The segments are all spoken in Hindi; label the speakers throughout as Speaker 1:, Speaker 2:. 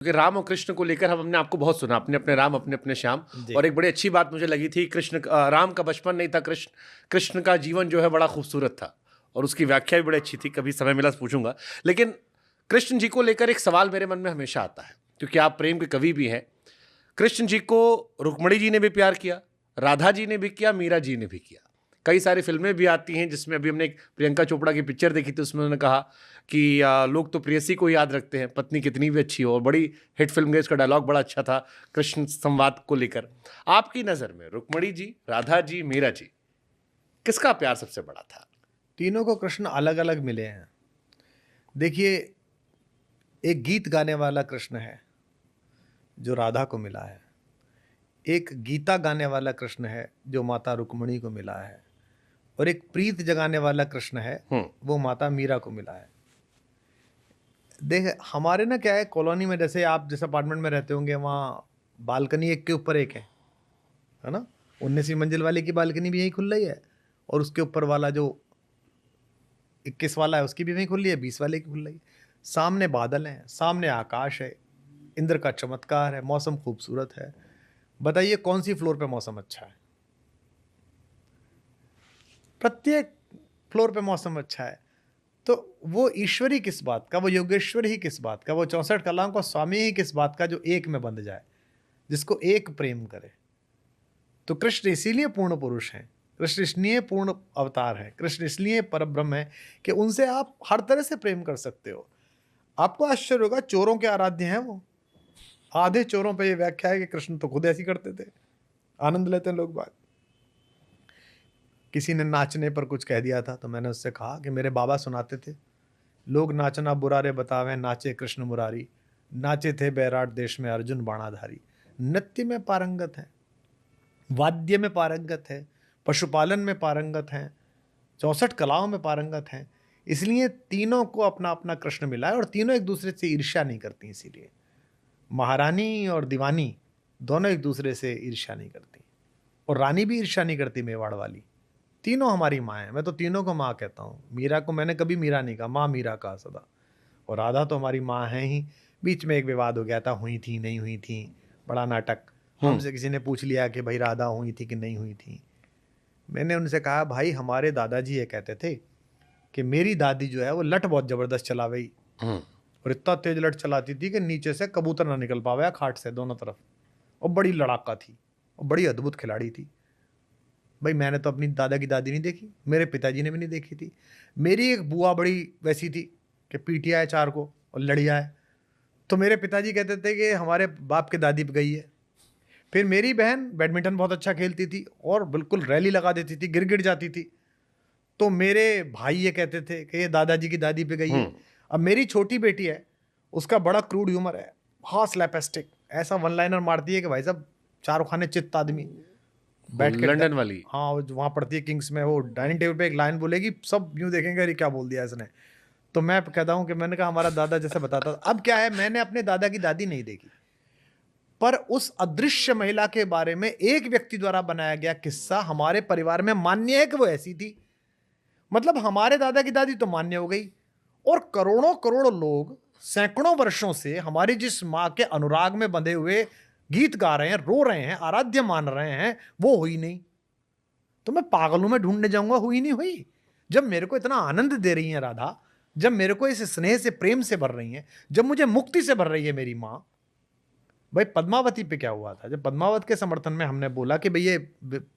Speaker 1: क्योंकि राम और कृष्ण को लेकर हमने आपको बहुत सुना, अपने अपने राम अपने अपने श्याम।
Speaker 2: जी।
Speaker 1: और एक बड़ी अच्छी बात मुझे लगी थी, राम का बचपन नहीं था, कृष्ण कृष्ण का जीवन जो है बड़ा खूबसूरत था, और उसकी व्याख्या भी बड़ी अच्छी थी। कभी समय मिला तो पूछूंगा। लेकिन कृष्ण जी को लेकर एक सवाल मेरे मन में हमेशा आता है, क्योंकि आप प्रेम के कवि भी हैं। कृष्ण जी को रुक्मणी जी ने भी प्यार किया, राधा जी ने भी किया, मीरा जी ने भी किया। कई सारी फिल्में भी आती हैं, जिसमें अभी हमने एक प्रियंका चोपड़ा की पिक्चर देखी थी, उसमें उन्होंने कहा कि लोग तो प्रेयसी को याद रखते हैं, पत्नी कितनी भी अच्छी हो। और बड़ी हिट फिल्म गई, उसका डायलॉग बड़ा अच्छा था कृष्ण संवाद को लेकर। आपकी नज़र में रुक्मणी जी, राधा जी, मीरा जी, किसका प्यार सबसे बड़ा था?
Speaker 2: तीनों को कृष्ण अलग अलग मिले हैं। देखिए, एक गीत गाने वाला कृष्ण है जो राधा को मिला है, एक गीता गाने वाला कृष्ण है जो माता रुक्मणी को मिला है, और एक प्रीत जगाने वाला कृष्ण है वो माता मीरा को मिला है। देख, हमारे ना क्या है, कॉलोनी में, जैसे आप जिस अपार्टमेंट में रहते होंगे वहाँ बालकनी एक के ऊपर एक है ना। 19वीं मंजिल वाले की बालकनी भी यही खुल रही है, और उसके ऊपर वाला जो 21 वाला है उसकी भी वहीं खुल रही है, 20 वाले की खुल रही है। सामने बादल हैं, सामने आकाश है, इंद्र का चमत्कार है, मौसम खूबसूरत है। बताइए कौन सी फ्लोर पे मौसम अच्छा है? प्रत्येक फ्लोर पे मौसम अच्छा है। तो वो ईश्वरी किस बात का, वो योगेश्वर ही किस बात का, वो 64 कलाओं का स्वामी ही किस बात का, जो एक में बंध जाए, जिसको एक प्रेम करे। तो कृष्ण इसीलिए पूर्ण पुरुष हैं, कृष्ण इसलिए पूर्ण अवतार है, कृष्ण इसलिए परब्रह्म है कि उनसे आप हर तरह से प्रेम कर सकते हो। आपको आश्चर्य होगा, चोरों के आराध्य हैं वो। आधे चोरों पे ये व्याख्या है कि कृष्ण तो खुद ऐसी करते थे, आनंद लेते हैं लोग बात। किसी ने नाचने पर कुछ कह दिया था, तो मैंने उससे कहा कि मेरे बाबा सुनाते थे, लोग नाचना बुरा रे बतावे, नाचे कृष्ण मुरारी, नाचे थे बैराट देश में अर्जुन बाणाधारी। नृत्य में पारंगत है, वाद्य में पारंगत है, पशुपालन में पारंगत हैं, 64 कलाओं में पारंगत हैं। इसलिए तीनों को अपना अपना कृष्ण मिला है, और तीनों एक दूसरे से ईर्ष्या नहीं करती। इसीलिए महारानी और दीवानी दोनों एक दूसरे से ईर्ष्या नहीं करती, और रानी भी ईर्ष्या नहीं करती, मेवाड़ वाली। तीनों हमारी माँ है, मैं तो तीनों को माँ कहता हूँ। मीरा को मैंने कभी मीरा नहीं कहा, माँ मीरा कहा सदा। और राधा तो हमारी माँ है ही। बीच में एक विवाद हो गया था, हुई थी नहीं हुई थी, बड़ा नाटक। हमसे किसी ने पूछ लिया कि भाई राधा हुई थी कि नहीं हुई थी। मैंने उनसे कहा, भाई हमारे दादाजी ये कहते थे कि मेरी दादी जो है वो लठ बहुत ज़बरदस्त चलावे, और इतना तेज लठ चलाती थी कि नीचे से कबूतर ना निकल पावे खाट से दोनों तरफ, और बड़ी लड़ाका थी, और बड़ी अद्भुत खिलाड़ी थी। भाई मैंने तो अपनी दादा की दादी नहीं देखी, मेरे पिताजी ने भी नहीं देखी थी। मेरी एक बुआ बड़ी वैसी थी कि पीटिया है चार को और लड़िया है। तो मेरे पिताजी कहते थे कि हमारे बाप के दादी पे गई है। फिर मेरी बहन बैडमिंटन बहुत अच्छा खेलती थी और बिल्कुल रैली लगा देती थी, गिर गिर जाती थी। तो मेरे भाई ये कहते थे कि ये दादाजी की दादी पे गई है। अब मेरी छोटी बेटी है, उसका बड़ा क्रूड ह्यूमर है, बहुत स्लैपस्टिक, ऐसा वन लाइनर मारती है कि भाई साहब शाहरुख खान ने चित्त आदमी बैठ के
Speaker 1: लंदन वाली।
Speaker 2: हाँ, वहाँ पढ़ती है किंग्स में। वो डाइनिंग टेबल पे एक लाइन बोलेगी, सब यूँ देखेंगे अरे क्या बोल दिया इसने। तो मैं कहता हूँ कि मैंने कहा हमारा दादा जैसे बताता था। अब क्या है, मैंने अपने दादा की दादी नहीं देखी, पर उस अदृश्य महिला के बारे में एक व्यक्ति द्वारा बनाया गया किस्सा हमारे परिवार में मान्य है कि वो ऐसी थी। मतलब हमारे दादा की दादी तो मान्य हो गई, और करोड़ों करोड़ों लोग सैकड़ों वर्षों से हमारी जिस माँ के अनुराग में बंधे हुए गीत गा रहे हैं, रो रहे हैं, आराध्य मान रहे हैं, वो हुई नहीं। तो मैं पागलों में ढूंढने जाऊंगा, हुई नहीं हुई। जब मेरे को इतना आनंद दे रही है राधा, जब मेरे को इस स्नेह से प्रेम से भर रही है, जब मुझे मुक्ति से भर रही है मेरी माँ। भाई पद्मावती पे क्या हुआ था, जब पद्मावत के समर्थन में हमने बोला कि भाई ये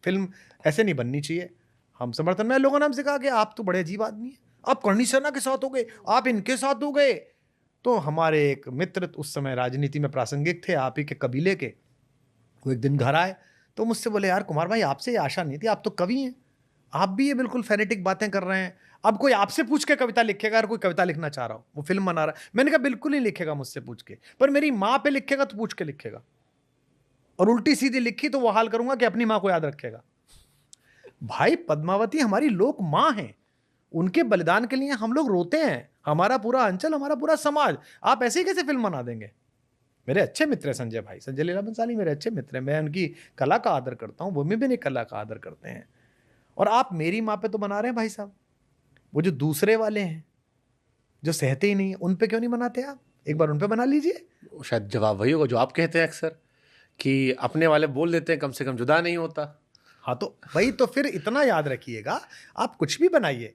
Speaker 2: फिल्म ऐसे नहीं बननी चाहिए, हम समर्थन में, लोगों ने हमसे कहा कि आप तो बड़े अजीब आदमी हैं, आप करणी सेना के साथ हो गए, आप इनके साथ हो गए। तो हमारे एक मित्र उस समय राजनीति में प्रासंगिक थे, आप ही के कबीले के, वो एक दिन घर आए तो मुझसे बोले, यार कुमार भाई आपसे ये आशा नहीं थी, आप तो कवि हैं, आप भी ये बिल्कुल फेनेटिक बातें कर रहे हैं। अब कोई आपसे पूछ के कविता लिखेगा, अगर कोई कविता लिखना चाह रहा हो, वो फिल्म बना रहा है, मैंने कहा बिल्कुल नहीं लिखेगा मुझसे पूछ के, पर मेरी माँ पे लिखेगा तो पूछ के लिखेगा। और उल्टी सीधी लिखी तो वो हाल करूंगा कि अपनी माँ को याद रखेगा। भाई पद्मावती हमारी लोक माँ है, उनके बलिदान के लिए हम लोग रोते हैं, हमारा पूरा अंचल, हमारा पूरा समाज। आप ऐसे ही कैसे फिल्म बना देंगे? मेरे अच्छे मित्र है संजय भाई, संजय लीला बंसाली मेरे अच्छे मित्र हैं, मैं उनकी कला का आदर करता हूँ, वो भी मेरी कला का आदर करते हैं। और आप मेरी माँ पे तो बना रहे हैं भाई साहब, वो जो दूसरे वाले हैं जो सहते ही नहीं, उन पे क्यों नहीं बनाते आप? एक बार उन पे बना लीजिए।
Speaker 1: शायद जवाब वही होगा जो आप कहते हैं अक्सर, कि अपने वाले बोल देते हैं कम से कम जुदा नहीं होता।
Speaker 2: हाँ तो वही तो, फिर इतना याद रखिएगा, आप कुछ भी बनाइए।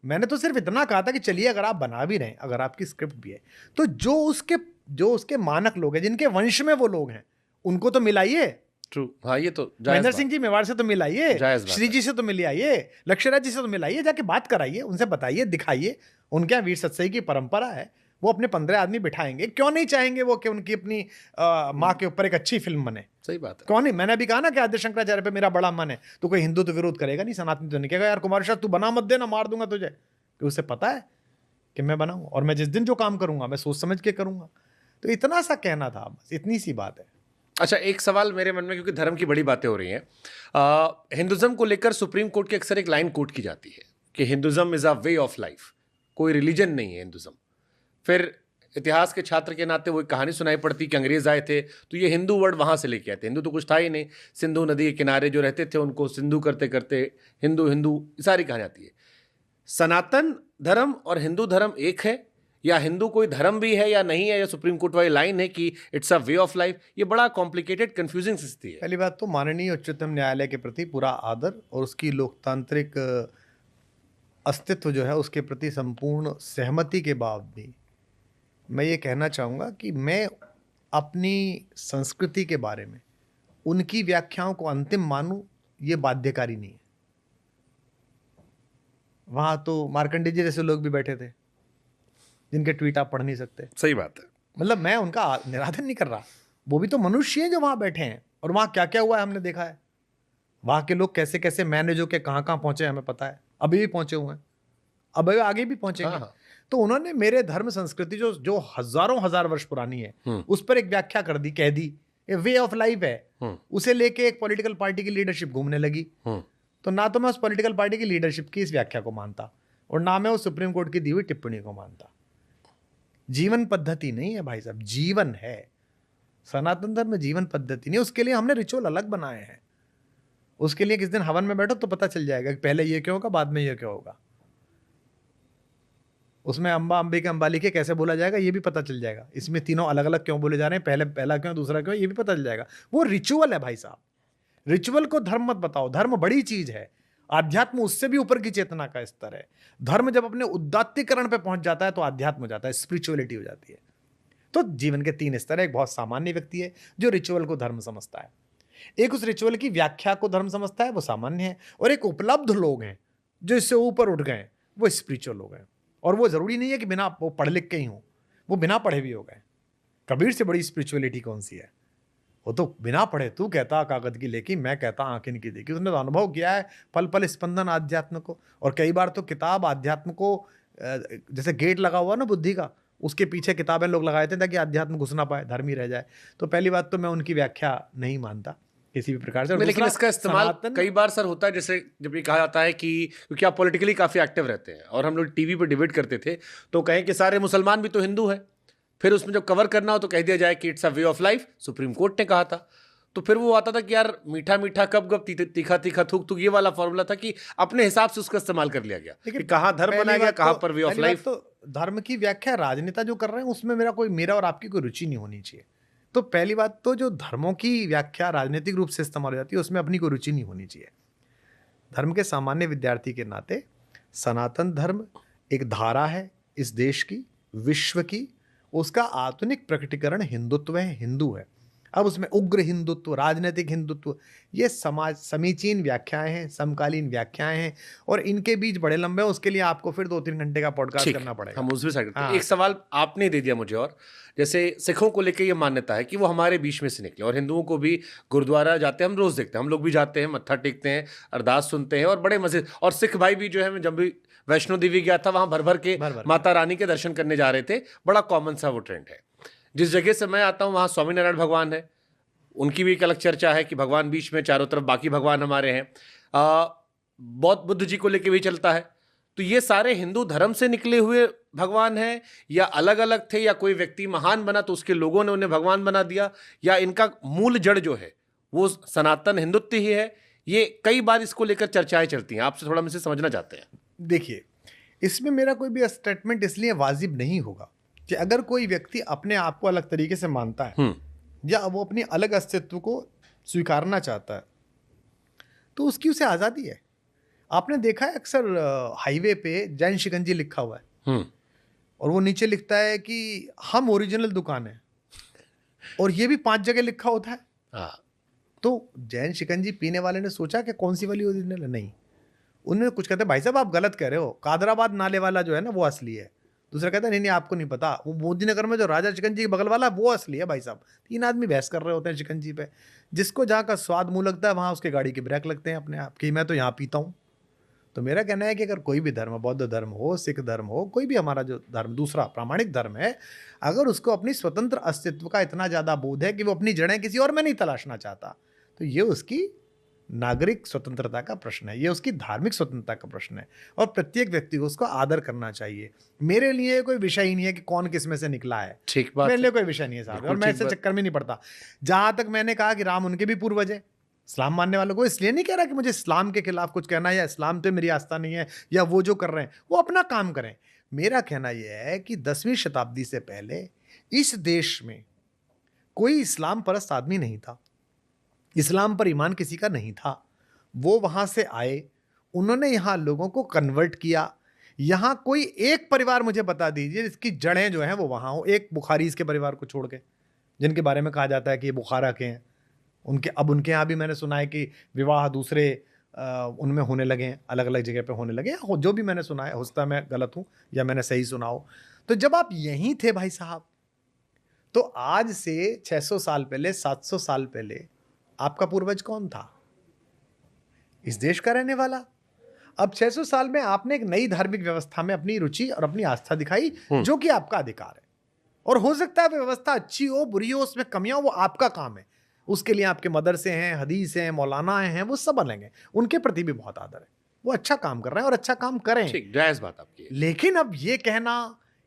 Speaker 2: मैंने तो सिर्फ इतना कहा था कि चलिए अगर आप बना भी रहे हैं, अगर आपकी स्क्रिप्ट भी है, तो जो उसके मानक लोग हैं, जिनके वंश में वो लोग हैं, उनको तो मिलाइए।
Speaker 1: ट्रू, हाँ ये तो जायज़
Speaker 2: महेंद्र
Speaker 1: बात।
Speaker 2: सिंह जी मेवाड़ से तो मिलाइए,
Speaker 1: जायज़ बात
Speaker 2: श्री
Speaker 1: है।
Speaker 2: जी से तो मिलाइए, लक्ष्यराज जी से तो मिलाइए, जाके बात कराइए, उनसे बताइए, दिखाइए। उनके यहाँ वीर सत्सई की परंपरा है, वो अपने 15 आदमी बिठाएंगे। क्यों नहीं चाहेंगे वो कि उनकी अपनी माँ के ऊपर एक अच्छी फिल्म बने?
Speaker 1: सही बात है।
Speaker 2: कौन नहीं? मैंने अभी कहा ना कि आद्य शंकराचार्य पे मेरा बड़ा मन है, तो कोई हिंदू तो विरोध करेगा नहीं, सनातनी तो नहीं कहेगा यार कुमार शाह तू बना मत देना, मार दूंगा तुझे, कि उसे पता है कि मैं बनाऊं, और मैं जिस दिन जो काम करूंगा मैं सोच समझ के करूंगा। तो इतना सा कहना था, बस इतनी सी बात है।
Speaker 1: अच्छा, एक सवाल मेरे मन में, क्योंकि धर्म की बड़ी बातें हो रही हैं, हिंदुज़म को लेकर सुप्रीम कोर्ट की अक्सर एक लाइन कोट की जाती है कि Hinduism is a way of life, कोई रिलीजन नहीं है हिंदुज़म। फिर इतिहास के छात्र के नाते वो एक कहानी सुनाई पड़ती कि अंग्रेज आए थे तो ये हिंदू वर्ड वहाँ से लेके आए थे। हिंदू तो कुछ था ही नहीं, सिंधु नदी के किनारे जो रहते थे उनको सिंधु करते करते हिंदू हिंदू सारी कहानी आती है। सनातन धर्म और हिंदू धर्म एक है, या हिंदू कोई धर्म भी है या नहीं है, या सुप्रीम कोर्ट वाली लाइन है कि it's a way of life? ये बड़ा कॉम्प्लिकेटेड कंफ्यूजिंग स्थिति है।
Speaker 2: पहली बात तो माननीय उच्चतम न्यायालय के प्रति पूरा आदर और उसकी लोकतांत्रिक अस्तित्व जो है उसके प्रति संपूर्ण सहमति के बाद भी मैं ये कहना चाहूँगा कि मैं अपनी संस्कृति के बारे में उनकी व्याख्याओं को अंतिम मानूं, ये बाध्यकारी नहीं है। वहाँ तो मार्कंडेय जी जैसे लोग भी बैठे थे जिनके ट्वीट आप पढ़ नहीं सकते।
Speaker 1: सही बात है।
Speaker 2: मतलब मैं उनका निरादर नहीं कर रहा, वो भी तो मनुष्य हैं जो वहाँ बैठे हैं, और वहाँ क्या क्या हुआ है हमने देखा है। वहाँ के लोग कैसे कैसे मैनेज होके कहाँ कहाँ पहुँचे हमें पता है, अभी भी पहुँचे हुए हैं, अब आगे भी पहुँचेंगे।
Speaker 1: हाँ।
Speaker 2: तो उन्होंने मेरे धर्म संस्कृति जो हजारों हजार वर्ष पुरानी है उस पर एक व्याख्या कर दी, कह दी ये वे ऑफ लाइफ है। उसे लेके एक पॉलिटिकल पार्टी की लीडरशिप घूमने लगी। तो ना तो मैं उस पॉलिटिकल पार्टी की लीडरशिप की इस व्याख्या को मानता, और ना मैं उस सुप्रीम कोर्ट की दी हुई टिप्पणी को मानता। जीवन पद्धति नहीं है भाई साहब, जीवन है। सनातन धर्म जीवन पद्धति नहीं, उसके लिए हमने रिचुअल अलग बनाए हैं। उसके लिए किस दिन हवन में बैठो तो पता चल जाएगा कि पहले ये क्यों होगा बाद में ये क्यों होगा। उसमें अम्बा अंबिके अंबालिके कैसे बोला जाएगा ये भी पता चल जाएगा। इसमें तीनों अलग अलग क्यों बोले जा रहे हैं, पहले पहला क्यों दूसरा क्यों, ये भी पता चल जाएगा। वो रिचुअल है भाई साहब। रिचुअल को धर्म मत बताओ, धर्म बड़ी चीज है, आध्यात्म उससे भी ऊपर की चेतना का स्तर है। धर्म जब अपने उदात्तीकरण पे पहुंच जाता है तो आध्यात्म हो जाता है, स्पिरिचुअलिटी हो जाती है। तो जीवन के 3 स्तर है। एक बहुत सामान्य व्यक्ति है जो रिचुअल को धर्म समझता है, एक उस रिचुअल की व्याख्या को धर्म समझता है, वो सामान्य है, और एक उपलब्ध लोग हैं जो इससे ऊपर उठ गए, वो स्पिरिचुअल लोग हैं। और वो जरूरी नहीं है कि बिना वो पढ़ लिख के ही हो, वो बिना पढ़े भी हो गए। कबीर से बड़ी स्पिरिचुअलिटी कौन सी है? वो तो बिना पढ़े, तू कहता कागज की लेकी, मैं कहता आंखें की देखी। उसने तो अनुभव किया है पल पल स्पंदन आध्यात्म को। और कई बार तो किताब आध्यात्म को जैसे गेट लगा हुआ ना बुद्धि का, उसके पीछे किताबें लोग लगाए थे ताकि आध्यात्म घुस ना पाए, धर्म ही रह जाए। तो पहली बात तो मैं उनकी व्याख्या नहीं मानता किसी भी प्रकार से।
Speaker 1: लेकिन इसका इस्तेमाल कई बार सर होता है, जैसे जब ये कहा जाता है कि क्योंकि आप पॉलिटिकली काफ़ी एक्टिव रहते हैं, और हम लोग टीवी पे डिबेट करते थे तो कहें कि सारे मुसलमान भी तो हिंदू हैं, फिर उसमें जब कवर करना हो तो कह दिया जाए कि it's a way of life, supreme court ने कहा था। तो फिर वो आता था कि यार मीठा मीठा कब कब तीखा तीखा थूक थूक, ये वाला फॉर्मूला था कि अपने हिसाब से उसका इस्तेमाल कर लिया गया कि कहाँ धर्म बनाया गया, कहाँ पर वे ऑफ लाइफ।
Speaker 2: तो धर्म की व्याख्या राजनेता जो कर रहे हैं उसमें मेरा और आपकी कोई रुचि नहीं होनी चाहिए। तो पहली बात तो जो धर्मों की व्याख्या राजनीतिक रूप से इस्तेमाल हो जाती है उसमें अपनी कोई रुचि नहीं होनी चाहिए। धर्म के सामान्य विद्यार्थी के नाते सनातन धर्म एक धारा है इस देश की, विश्व की, उसका आधुनिक प्रकटीकरण हिंदुत्व है, हिंदू है। अब उसमें उग्र हिंदुत्व, राजनीतिक हिंदुत्व, ये समाज समीचीन व्याख्याएं हैं, समकालीन व्याख्याएं हैं, और इनके बीच बड़े लंबे हैं। उसके लिए आपको फिर 2-3 घंटे का पॉडकास्ट करना पड़ेगा।
Speaker 1: हम उस भी साइड एक सवाल आपने दे दिया मुझे, और जैसे सिखों को लेकर ये मान्यता है कि वो हमारे बीच में से निकले, और हिंदुओं को भी गुरुद्वारा जाते हैं, हम रोज देखते हैं, हम लोग भी जाते हैं, मत्था टेकते हैं, अरदास सुनते हैं, और बड़े मजे। और सिख भाई भी जो है, मैं जब भी वैष्णो देवी गया था वहाँ भर भर के माता रानी के दर्शन करने जा रहे थे। बड़ा कॉमन सा वो ट्रेंड है। जिस जगह से मैं आता हूँ वहाँ स्वामीनारायण भगवान है, उनकी भी एक अलग चर्चा है कि भगवान बीच में, चारों तरफ बाकी भगवान हमारे हैं। बौद्ध बुद्ध जी को लेके भी चलता है। तो ये सारे हिंदू धर्म से निकले हुए भगवान हैं, या अलग अलग थे, या कोई व्यक्ति महान बना तो उसके लोगों ने उन्हें भगवान बना दिया, या इनका मूल जड़ जो है वो सनातन हिंदुत्व ही है? ये कई बार इसको लेकर चर्चाएं चलती हैं, आपसे थोड़ा मुझे समझना चाहते हैं।
Speaker 2: देखिए, इसमें मेरा कोई भी स्टेटमेंट इसलिए वाजिब नहीं होगा कि अगर कोई व्यक्ति अपने आप को अलग तरीके से मानता है या वो अपनी अलग अस्तित्व को स्वीकारना चाहता है तो उसकी उसे आज़ादी है। आपने देखा है अक्सर हाईवे पे जैन शिकंजी लिखा हुआ है और वो नीचे लिखता है कि हम ओरिजिनल दुकान है, और ये भी 5 जगह लिखा होता है। तो जैन शिकंजी पीने वाले ने सोचा कि कौन सी वाली ओरिजिनल है? नहीं, उन्होंने कुछ कहते भाई साहब आप गलत कह रहे हो, कादराबाद नाले वाला जो है ना वो असली है। दूसरा कहता है नहीं आपको नहीं पता, वो मोदी नगर में जो राजा शिकंजी के बगल वाला वो असली है भाई साहब। 3 आदमी बहस कर रहे होते हैं शिकंजी पे। जिसको जहाँ का स्वाद मुँह लगता है वहाँ उसके गाड़ी के ब्रेक लगते हैं अपने आप कि मैं तो यहाँ पीता हूँ। तो मेरा कहना है कि अगर कोई भी धर्म, बौद्ध धर्म हो, सिख धर्म हो, कोई भी हमारा जो धर्म दूसरा प्रामाणिक धर्म है, अगर उसको अपनी स्वतंत्र अस्तित्व का इतना ज़्यादा बोध है कि वो अपनी जड़ें किसी और में नहीं तलाशना चाहता, तो ये उसकी नागरिक स्वतंत्रता का प्रश्न है, ये उसकी धार्मिक स्वतंत्रता का प्रश्न है, और प्रत्येक व्यक्ति को उसको आदर करना चाहिए। मेरे लिए कोई विषय ही नहीं है कि कौन किस में से निकला है,
Speaker 1: ठीक बात,
Speaker 2: मेरे लिए कोई विषय नहीं है साहब, और मैं ऐसे चक्कर में नहीं पड़ता। जहाँ तक मैंने कहा कि राम उनके भी पूर्वज है, इस्लाम मानने वालों को, इसलिए नहीं कह रहा कि मुझे इस्लाम के खिलाफ कुछ कहना है या इस्लाम तो मेरी आस्था नहीं है या वो जो कर रहे हैं वो अपना काम करें। मेरा कहना यह है कि 10वीं शताब्दी से पहले इस देश में कोई इस्लाम परस्त आदमी नहीं था, इस्लाम पर ईमान किसी का नहीं था। वो वहाँ से आए, उन्होंने यहाँ लोगों को कन्वर्ट किया। यहाँ कोई एक परिवार मुझे बता दीजिए जिसकी जड़ें जो हैं वो वहाँ हो, एक बुखारीज के परिवार को छोड़ के, जिनके बारे में कहा जाता है कि ये बुखारा के हैं। उनके यहाँ भी मैंने सुना है कि विवाह दूसरे उनमें होने लगे हैं, अलग अलग जगह पे होने लगे हैं, जो भी मैंने सुना है, हो सकता है मैं गलत हूँ या मैंने सही सुना हो। तो जब आप यहीं थे भाई साहब, तो आज से 600 साल पहले, 700 साल पहले आपका पूर्वज कौन था? इस देश का रहने वाला। अब 600 साल में आपने एक नई धार्मिक व्यवस्था में अपनी रुचि और अपनी आस्था दिखाई, जो कि आपका अधिकार है, और हो सकता है व्यवस्था अच्छी हो, बुरी हो, उसमें कमियां हो, वो आपका काम है। उसके लिए आपके मदरसे हैं, हदीस हैं, मौलाना हैं, वो सब अलग हैं, उनके प्रति भी बहुत आदर है, वो अच्छा काम कर रहे हैं और अच्छा काम करें।
Speaker 1: ठीक, जायज़ बात आपकी।
Speaker 2: लेकिन अब ये कहना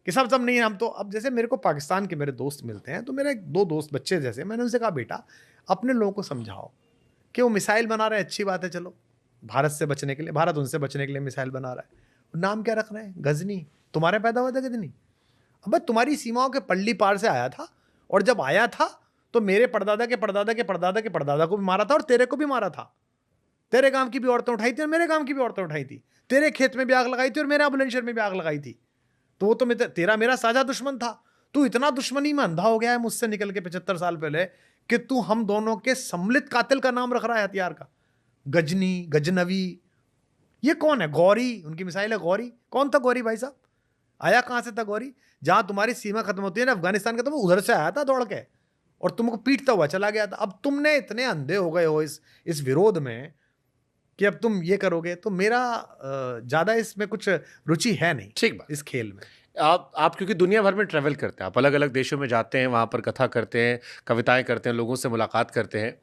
Speaker 2: कि सब नहीं, हम तो, अब जैसे मेरे को पाकिस्तान के मेरे दोस्त मिलते हैं, तो मेरे 2 दोस्त बच्चे जैसे, मैंने उनसे कहा बेटा अपने लोगों को समझाओ कि वो मिसाइल बना रहे हैं, अच्छी बात है, चलो भारत से बचने के लिए, भारत उनसे बचने के लिए मिसाइल बना रहा है, नाम क्या रख रहे हैं? गजनी। तुम्हारे पैदा हुआ था गजनी? अब तुम्हारी सीमाओं के पल्ली पार से आया था, और जब आया था तो मेरे परदादा के परदादा के परदादा के परदादा को भी मारा था और तेरे को भी मारा था। तेरे गांव की भी औरतें उठाई थी और मेरे गांव की भी औरतें उठाई थी। तेरे खेत में भी आग लगाई थी और मेरे बुलंदशहर में भी आग लगाई थी। तो वो तो तेरा मेरा साझा दुश्मन था। तू इतना दुश्मनी में अंधा हो गया है मुझसे निकल के 75 साल पहले कि तू हम दोनों के सम्मिलित कातिल का नाम रख रहा है हथियार का। गजनी, गजनवी, ये कौन है? गौरी, उनकी मिसाइल है गौरी। कौन था गौरी भाई साहब? आया कहां से था गौरी? जहां तुम्हारी सीमा खत्म होती है ना अफगानिस्तान का, तो वो उधर से आया था दौड़ के और तुमको पीटता हुआ चला गया था। अब तुमने इतने अंधे हो गए हो इस विरोध में कि अब तुम ये करोगे, तो मेरा ज़्यादा इसमें कुछ रुचि है नहीं।
Speaker 1: ठीक बात।
Speaker 2: इस खेल में
Speaker 1: आप क्योंकि दुनिया भर में ट्रैवल करते हैं, आप अलग अलग देशों में जाते हैं, वहाँ पर कथा करते हैं, कविताएं करते हैं, लोगों से मुलाकात करते हैं।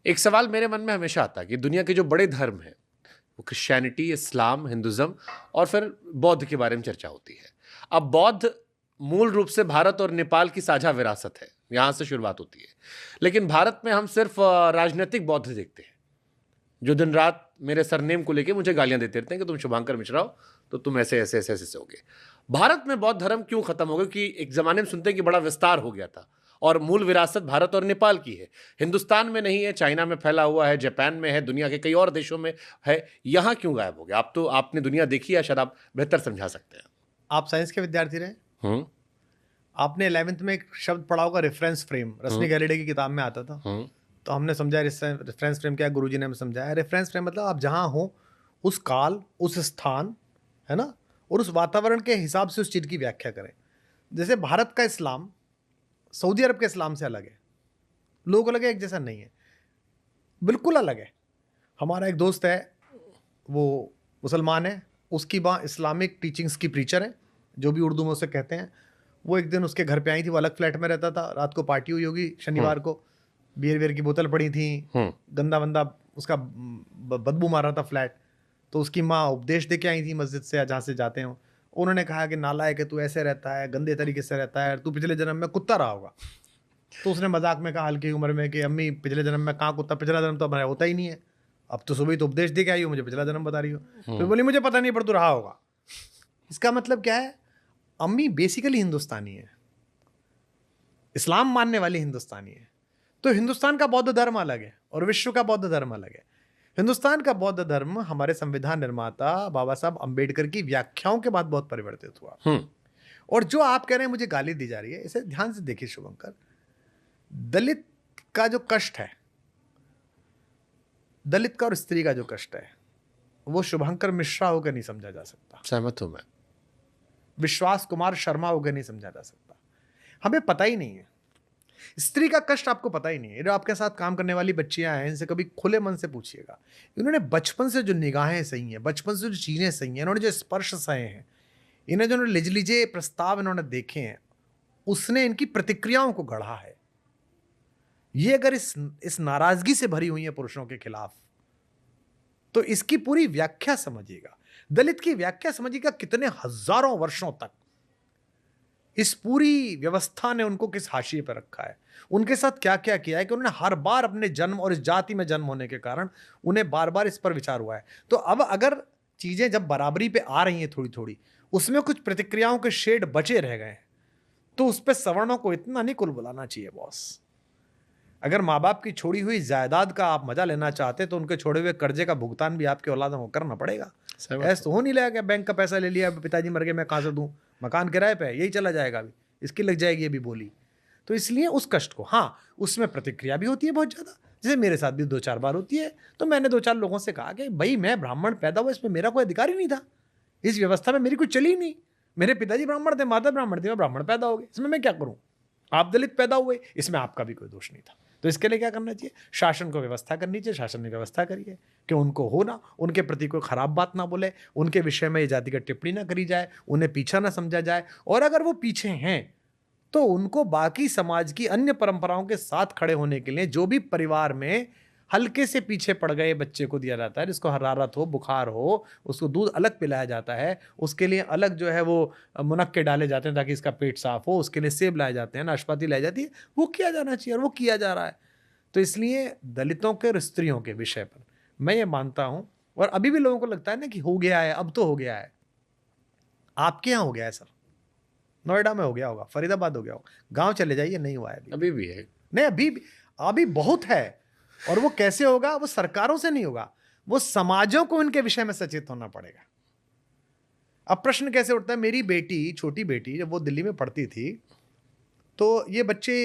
Speaker 1: एक सवाल मेरे मन में हमेशा आता है कि दुनिया के जो बड़े धर्म हैं, वो क्रिश्चियनिटी, इस्लाम, हिंदुज़म और फिर बौद्ध के बारे में चर्चा होती है। अब बौद्ध मूल रूप से भारत और नेपाल की साझा विरासत है, यहाँ से शुरुआत होती है। लेकिन भारत में हम सिर्फ राजनीतिक बौद्ध देखते हैं, जो दिन रात मेरे सरनेम को लेके मुझे गालियां देते रहते हैं कि तुम शुभांकर मिश्रा हो, तो तुम ऐसे ऐसे ऐसे ऐसे होगे। भारत में बौद्ध धर्म क्यों खत्म हो गया? कि एक जमाने में सुनते हैं कि बड़ा विस्तार हो गया था और मूल विरासत भारत और नेपाल की है, हिंदुस्तान में नहीं है, चाइना में फैला हुआ है, जापान में है, दुनिया के कई और देशों में है, यहाँ क्यों गायब हो गया? आप तो आपने दुनिया देखी है, शायद आप बेहतर समझा सकते हैं।
Speaker 2: आप साइंस के विद्यार्थी रहे, आपने 11th में एक शब्द पढ़ा होगा, रेफरेंस फ्रेम। रश्मि गैलिडे की किताब में आता था। तो हमने समझा रेफरेंस फ्रेम क्या, गुरुजी ने हमें समझाया। रेफरेंस फ्रेम मतलब आप जहाँ हो, उस काल, उस स्थान, है ना, और उस वातावरण के हिसाब से उस चीज़ की व्याख्या करें। जैसे भारत का इस्लाम सऊदी अरब के इस्लाम से अलग है, लोग अलग है, एक जैसा नहीं है, बिल्कुल अलग है। हमारा एक दोस्त है, वो मुसलमान है, उसकी माँ इस्लामिक टीचिंग्स की प्रीचर है, जो भी उर्दू में उसे कहते हैं। वो एक दिन उसके घर पे आई थी, वो अलग फ्लैट में रहता था, रात को पार्टी हुई होगी शनिवार को, बियर की बोतल पड़ी थी, गंदा वंदा उसका बदबू मार रहा था फ्लैट। तो उसकी माँ उपदेश दे के आई थी मस्जिद से, जहाँ से जाते हो। उन्होंने कहा कि नालायक है तू, ऐसे रहता है, गंदे तरीके से रहता है, तू पिछले जन्म में कुत्ता रहा होगा। तो उसने मजाक में कहा हल्की उम्र में कि अम्मी पिछले जन्म में कहाँ कुत्ता, पिछला जन्म तो हमारा होता ही नहीं है, अब तो सुबह तो उपदेश दे के आई हो, मुझे पिछला जन्म बता रही हो। तो बोली मुझे पता नहीं, पर तू रहा होगा। इसका मतलब क्या है? अम्मी बेसिकली हिंदुस्तानी है, इस्लाम मानने वाली हिंदुस्तानी है। तो हिंदुस्तान का बौद्ध धर्म अलग है और विश्व का बौद्ध धर्म अलग है। हिंदुस्तान का बौद्ध धर्म हमारे संविधान निर्माता बाबा साहब अंबेडकर की व्याख्याओं के बाद बहुत परिवर्तित हुआ। और जो आप कह रहे हैं मुझे गाली दी जा रही है, इसे ध्यान से देखिए शुभंकर, दलित का जो कष्ट है, दलित का और स्त्री का जो कष्ट है, वो शुभंकर मिश्रा होकर नहीं समझा जा सकता,
Speaker 1: सहमत हूं मैं।
Speaker 2: विश्वास कुमार शर्मा होकर नहीं समझा जा सकता। हमें पता ही नहीं है, स्त्री का कष्ट आपको पता ही नहीं है। जो आपके साथ काम करने वाली बच्चियां हैं, इनसे कभी खुले मन से पूछिएगा, इन्होंने बचपन से जो निगाहें सही हैं, बचपन से जो चीजें सही हैं, इन्होंने जो स्पर्श सहे हैं, इन्हें जो लिजलिजे प्रस्ताव इन्होंने देखे हैं, उसने इनकी प्रतिक्रियाओं को गढ़ा है। ये अगर इस नाराजगी से भरी हुई है पुरुषों के खिलाफ, तो इसकी पूरी व्याख्या समझिएगा, दलित की व्याख्या समझिएगा, कितने हजारों वर्षों तक इस पूरी व्यवस्था ने उनको किस हाशिए पर रखा है, उनके साथ क्या क्या किया है कि उन्होंने हर बार अपने जन्म और इस जाति में जन्म होने के कारण उन्हें बार बार इस पर विचार हुआ है। तो अब अगर चीजें जब बराबरी पे आ रही हैं थोड़ी थोड़ी, उसमें कुछ प्रतिक्रियाओं के शेड बचे रह गए हैं, तो उस पर सवर्णों को इतना नहीं कुल बुलाना चाहिए बॉस। अगर माँ बाप की छोड़ी हुई जायदाद का आप मजा लेना चाहते तो उनके छोड़े हुए कर्जे का भुगतान भी आपके औलादों को करना पड़ेगा। ऐसा तो हो नहीं लगा कि बैंक का पैसा ले लिया, पिताजी मर गए, मैं कहाँ से दूं, मकान किराए पे यही चला जाएगा, अभी इसकी लग जाएगी अभी बोली। तो इसलिए उस कष्ट को, हाँ उसमें प्रतिक्रिया भी होती है बहुत ज़्यादा, जैसे मेरे साथ भी 2-4 बार होती है। तो मैंने 2-4 लोगों से कहा कि भाई मैं ब्राह्मण पैदा हुआ, इसमें मेरा कोई अधिकार ही नहीं था, इस व्यवस्था में मेरी कुछ चली ही नहीं। मेरे पिताजी ब्राह्मण थे, माता ब्राह्मण थी, मैं ब्राह्मण पैदा हो गए, इसमें मैं क्या करूँ? आप दलित पैदा हुए, इसमें आपका भी कोई दोष नहीं था। तो इसके लिए क्या करना चाहिए? शासन को व्यवस्था करनी चाहिए, शासन ने व्यवस्था करी है कि उनको हो ना, उनके प्रति कोई खराब बात ना बोले, उनके विषय में ये जातिगत टिप्पणी ना करी जाए, उन्हें पीछा ना समझा जाए, और अगर वो पीछे हैं तो उनको बाकी समाज की अन्य परंपराओं के साथ खड़े होने के लिए जो भी परिवार में हल्के से पीछे पड़ गए बच्चे को दिया जाता है, जिसको हरारत हो, बुखार हो, उसको दूध अलग पिलाया जाता है, उसके लिए अलग जो है वो मुनक्के डाले जाते हैं ताकि इसका पेट साफ हो, उसके लिए सेब लाए जाते हैं, नाशपाती लाई जाती है, वो किया जाना चाहिए और वो किया जा रहा है। तो इसलिए दलितों के और स्त्रियों के विषय पर मैं ये मानता हूँ, और अभी भी लोगों को लगता है ना कि हो गया है, अब तो हो गया है। आपके यहाँ हो गया है सर, नोएडा में हो गया होगा, फरीदाबाद हो गया होगा, गाँव चले जाइए, नहीं हुआ है
Speaker 1: अभी भी है,
Speaker 2: नहीं अभी बहुत है। और वो कैसे होगा? वो सरकारों से नहीं होगा, वो समाजों को इनके विषय में सचेत होना पड़ेगा। अब प्रश्न कैसे उठता है, मेरी बेटी, छोटी बेटी, जब वो दिल्ली में पढ़ती थी तो ये बच्चे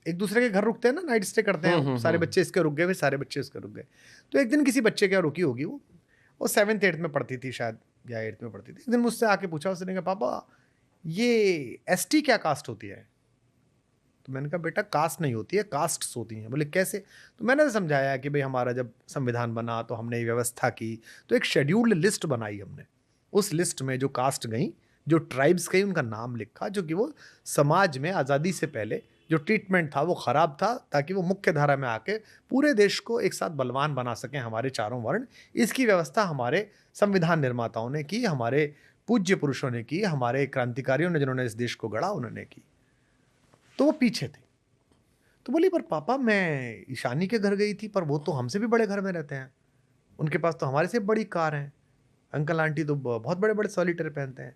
Speaker 2: एक दूसरे के घर रुकते हैं ना, नाइट स्टे करते हैं, सारे बच्चे इसके रुक गए, फिर सारे बच्चे इसके रुक गए। तो एक दिन किसी बच्चे क्या रुकी होगी, वो 7th 8th में पढ़ती थी शायद, या 8th में पढ़ती थी। एक दिन मुझसे आके पूछा, उसने कहा पापा ये ST क्या कास्ट होती है? तो मैंने कहा बेटा कास्ट नहीं होती है, कास्ट्स होती हैं। बोले कैसे? तो मैंने समझाया कि भाई हमारा जब संविधान बना तो हमने व्यवस्था की, तो एक शेड्यूल्ड लिस्ट बनाई हमने, उस लिस्ट में जो कास्ट गई, जो ट्राइब्स गई, उनका नाम लिखा, जो कि वो समाज में आज़ादी से पहले जो ट्रीटमेंट था वो ख़राब था, ताकि वो मुख्य धारा में आके पूरे देश को एक साथ बलवान बना सकें हमारे चारों वर्ण। इसकी व्यवस्था हमारे संविधान निर्माताओं ने की, हमारे पूज्य पुरुषों ने की, हमारे क्रांतिकारियों ने जिन्होंने इस देश को गढ़ा उन्होंने की। तो वो पीछे थे। तो बोली पर पापा मैं ईशानी के घर गई थी, पर वो तो हमसे भी बड़े घर में रहते हैं, उनके पास तो हमारे से बड़ी कार है, अंकल आंटी तो बहुत बड़े बड़े सॉलिटर पहनते हैं।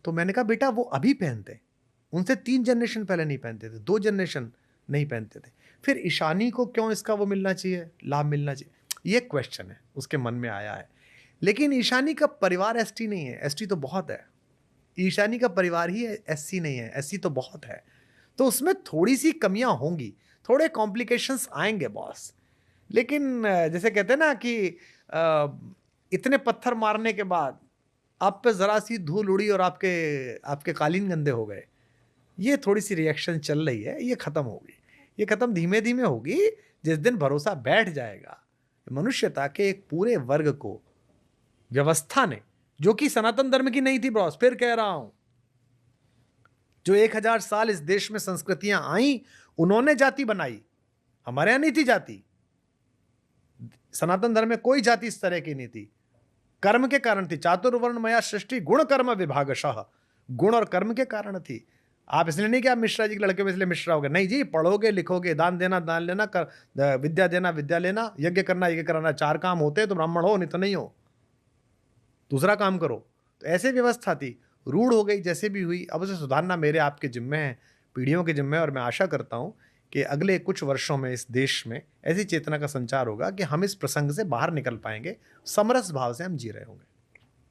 Speaker 2: तो मैंने कहा बेटा वो अभी पहनते हैं, उनसे 3 जनरेशन पहले नहीं पहनते थे, 2 जनरेशन नहीं पहनते थे, फिर ईशानी को क्यों इसका वो मिलना चाहिए, लाभ मिलना चाहिए? ये क्वेश्चन है उसके मन में आया है। लेकिन ईशानी का परिवार ST नहीं है, ST तो बहुत है। ईशानी का परिवार ही SC नहीं है, SC तो बहुत है। तो उसमें थोड़ी सी कमियां होंगी, थोड़े कॉम्प्लिकेशंस आएंगे बॉस। लेकिन जैसे कहते हैं ना कि इतने पत्थर मारने के बाद आप पे ज़रा सी धूल उड़ी और आपके कालीन गंदे हो गए। ये थोड़ी सी रिएक्शन चल रही है, ये ख़त्म होगी, ये ख़त्म धीमे धीमे होगी। जिस दिन भरोसा बैठ जाएगा मनुष्यता के एक पूरे वर्ग को व्यवस्था ने, जो कि सनातन धर्म की नहीं थी बॉस, फिर कह रहा हूं, जो 1000 साल इस देश में संस्कृतियां आई, उन्होंने जाति बनाई, हमारे यहां नहीं थी जाति। सनातन धर्म में कोई जाति इस तरह की नहीं थी, कर्म के कारण थी। चातुर्वर्ण मया सृष्टि गुण कर्म विभागशः, गुण और कर्म के कारण थी। आप इसलिए नहीं कि आप मिश्रा जी के लड़के में इसलिए मिश्रा हो गए, नहीं जी, पढ़ोगे लिखोगे, दान देना दान लेना, विद्या देना विद्या लेना, यज्ञ करना यज्ञ कराना, 4 काम होते हैं तो ब्राह्मण हो, नहीं तो नहीं हो, दूसरा काम करो। तो ऐसे व्यवस्था थी। रूढ़ हो गई, जैसे भी हुई, अब उसे सुधारना मेरे आपके जिम्मे है, पीढ़ियों के जिम्मे है। और मैं आशा करता हूँ कि अगले कुछ वर्षों में इस देश में ऐसी चेतना का संचार होगा कि हम इस प्रसंग से बाहर निकल पाएंगे, समरस भाव से हम जी रहे होंगे।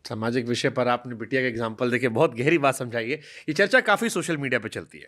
Speaker 1: सामाजिक विषय पर आपने बिटिया का एग्जाम्पल देके बहुत गहरी बात समझाई है। ये चर्चा काफ़ी सोशल मीडिया पे चलती है।